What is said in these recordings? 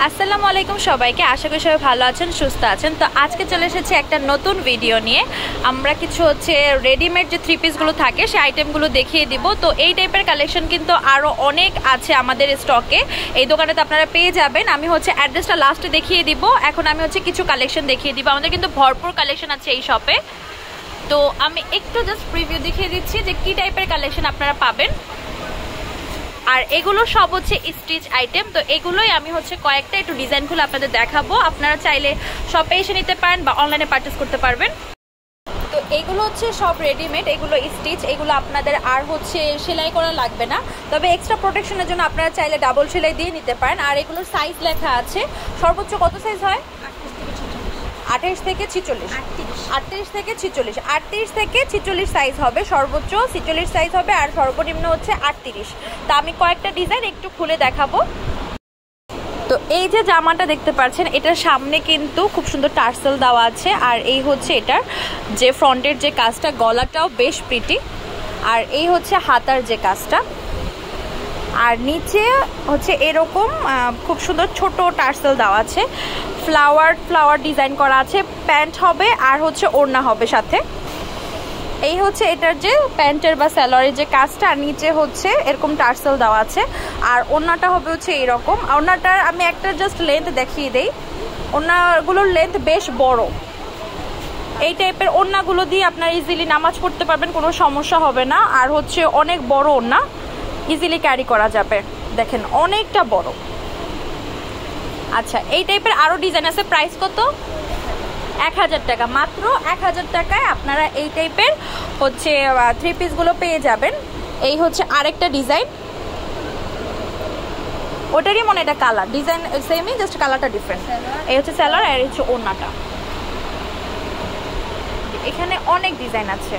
আসসালামু আলাইকুম সবাইকে, আশা করি সবাই ভালো আছেন, সুস্থ আছেন। তো আজকে চলে এসেছি একটা নতুন ভিডিও নিয়ে। আমরা কিছু রেডিমেড যে থ্রি পিসগুলো থাকে সেই আইটেমগুলো দেখিয়ে দিব। তো এই টাইপের কালেকশন কিন্তু আরও অনেক আছে আমাদের স্টকে, এই দোকানেতে আপনারা পেয়ে যাবেন। আমি অ্যাড্রেসটা লাস্টে দেখিয়ে দিব। এখন আমি কিছু কালেকশন দেখিয়ে দিব। আমাদের কিন্তু ভরপুর কালেকশন আছে এই শপে। তো আমি একটু জাস্ট প্রিভিউ দেখিয়ে দিচ্ছি যে কী টাইপের কালেকশন আপনারা পাবেন। আর এগুলো সব স্টিচ আইটেম। তো এগুলোই আমি কয়েকটা একটু ডিজাইনগুলো আপনাদের দেখাবো। আপনারা চাইলে শপে এসে নিতে পারেন বা অনলাইনে পারচেস করতে পারবেন। তো এগুলো সব রেডিমেড, এগুলো স্টিচ, এগুলো আপনাদের আর সেলাই করা লাগবে না। তবে এক্সট্রা প্রোটেকশনের জন্য আপনারা চাইলে ডাবল সেলাই দিয়ে নিতে পারেন। আর এগুলোর সাইজ লেখা আছে। সর্বোচ্চ কত সাইজ হয়? 28 থেকে 46, 38 থেকে 46, 38 থেকে 46 সাইজ হবে। সর্বোচ্চ 46 সাইজ হবে আর সর্বনিম্ন 38। তা আমি কয়েকটা ডিজাইন একটু খুলে দেখাবো। তো এই যে জামাটা দেখতে পাচ্ছেন, এটার সামনে কিন্তু খুব সুন্দর টার্সেল দেওয়া আছে। আর এই এটার যে ফ্রন্টের যে কাজটা, গলাটাও বেশ প্রিটি। আর এই হাতার যে কাজটা, আর নিচে এরকম খুব সুন্দর ছোট টার্সেল দেওয়া আছে। ফ্লাওয়ার ডিজাইন করা আছে। প্যান্ট হবে আর ওড়না হবে সাথে। এই এটার যে প্যান্টের বা সালোয়ারের যে কাজটা, আর নিচে এরকম টার্সেল দেওয়া আছে। আর ওড়নাটা হবে এইরকম। ওড়নাটার আমি একটা জাস্ট লেন্থ দেখিয়ে দেই। ওড়নাগুলোর লেন্থ বেশ বড়। এই টাইপের ওড়নাগুলো দিয়ে আপনারা ইজিলি নামাজ পড়তে পারবেন, কোনো সমস্যা হবে না। আর অনেক বড় ওড়না, ইজিলি ক্যারি করা যাবে। দেখেন অনেকটা বড়। আচ্ছা, এই টাইপের আরও ডিজাইন আছে। প্রাইস কত? 1000 টাকা। মাত্র 1000 টাকায় আপনারা এই টাইপের থ্রি পিসগুলো পেয়ে যাবেন। এই আরেকটা ডিজাইন, ওটারই মনে এটা কালার ডিজাইন সেমই, জাস্ট কালারটা ডিফারেন্ট। এই সালোয়ার আর ওড়নাটা। এখানে অনেক ডিজাইন আছে।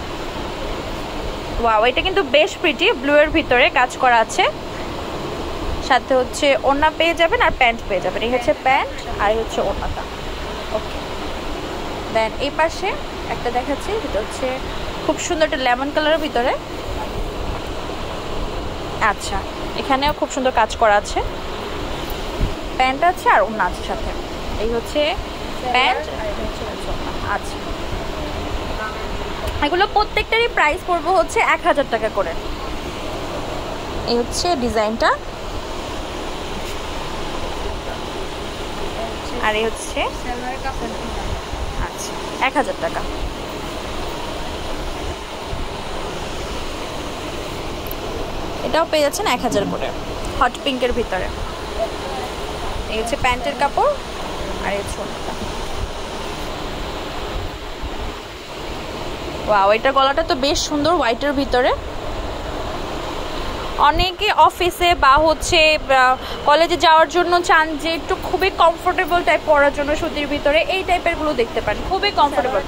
ওয়াও, এটা কিন্তু বেশ প্রিটি। ব্লু এর ভিতরে কাজ করা আছে, সাথে ওড়না পেয়ে যাবেন আর প্যান্ট পেয়ে যাবেন। এই প্যান্ট আর এই ওড়নাটা। ওকে, দেন এই পাশে একটা দেখাচ্ছি, যেটা খুব সুন্দর একটা লেমন কালারের ভিতরে। আচ্ছা, এখানেও খুব সুন্দর কাজ করা আছে। প্যান্ট আছে আর ওড়না আছে সাথে। এই প্যান্ট। আচ্ছা, এগুলো প্রত্যেকটারই প্রাইস পড়বে 1000 টাকা করে। এই ডিজাইনটা। আর এই আচ্ছা 1000 টাকা। এটাও পেয়ে যাচ্ছেন 1000 করে, হট পিঙ্কের ভিতরে। এই প্যান্টের কাপড় আর এই ছোটটা। ওয়াও, এটা গলাটা তো বেশ সুন্দর, হোয়াইটের ভিতরে। অনেকে অফিসে বা কলেজে যাওয়ার জন্য চান যে একটু খুবই কমফোর্টেবল টাইপ পরার জন্য, সুতির ভিতরে এই টাইপের গুলো দেখতে পারেন, খুবই কমফোর্টেবল।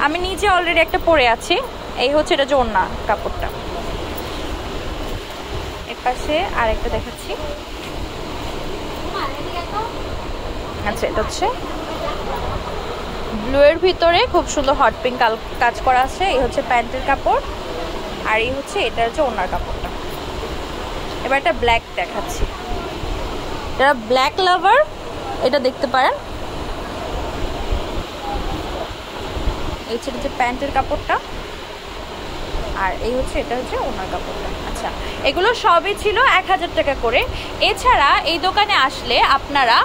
আমি নিজে অলরেডি একটা পরে আছি। এই এটা যে ওড়না কাপড়টা। এর পাশে আর একটা দেখাচ্ছি। আচ্ছা, এটা ব্লু এর ভিতরে খুব সুন্দর হট পিঙ্ক কাজ করা আছে। এই প্যান্টের কাপড় আর এই এটা ওড়নার কাপড়টা। এবার একটা ব্ল্যাক দেখাচ্ছি। যারা ব্ল্যাক লাভার এটা দেখতে পারেন। এই প্যান্টের কাপড়টা আর এই এটা ওনার কাপড়টা। আচ্ছা, এগুলো সবই ছিল 1000 টাকা করে। এছাড়া এই দোকানে আসলে আপনারা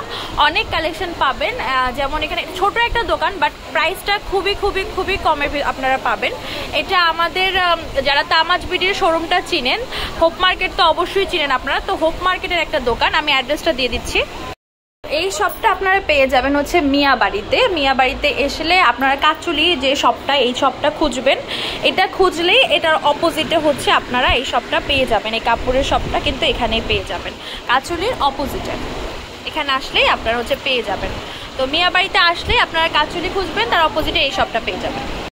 অনেক কালেকশন পাবেন। যেমন এখানে ছোট একটা দোকান, বাট প্রাইসটা খুবই খুবই খুবই কমে আপনারা পাবেন। এটা আমাদের যারা তামাজ বিডির শোরুমটা চিনেন, হোপ মার্কেট তো অবশ্যই চিনেন আপনারা। তো হোপ মার্কেটের একটা দোকান, আমি অ্যাড্রেসটা দিয়ে দিচ্ছি। এই শপটা আপনারা পেয়ে যাবেন মিয়াবাড়িতে। মিয়াবাড়িতে এসলে আপনারা কাচুলি যে শপটা, এই শপটা খুঁজবেন। এটা খুঁজলেই এটার অপোজিটে আপনারা এই শপটা পেয়ে যাবেন। এই কাপড়ের শপটা কিন্তু এখানেই পেয়ে যাবেন, কাচুলির অপোজিটে। এখানে আসলেই আপনারা পেয়ে যাবেন। তো মিয়াবাড়িতে আসলেই আপনারা কাচুলি খুঁজবেন, তার অপোজিটে এই শপটা পেয়ে যাবেন।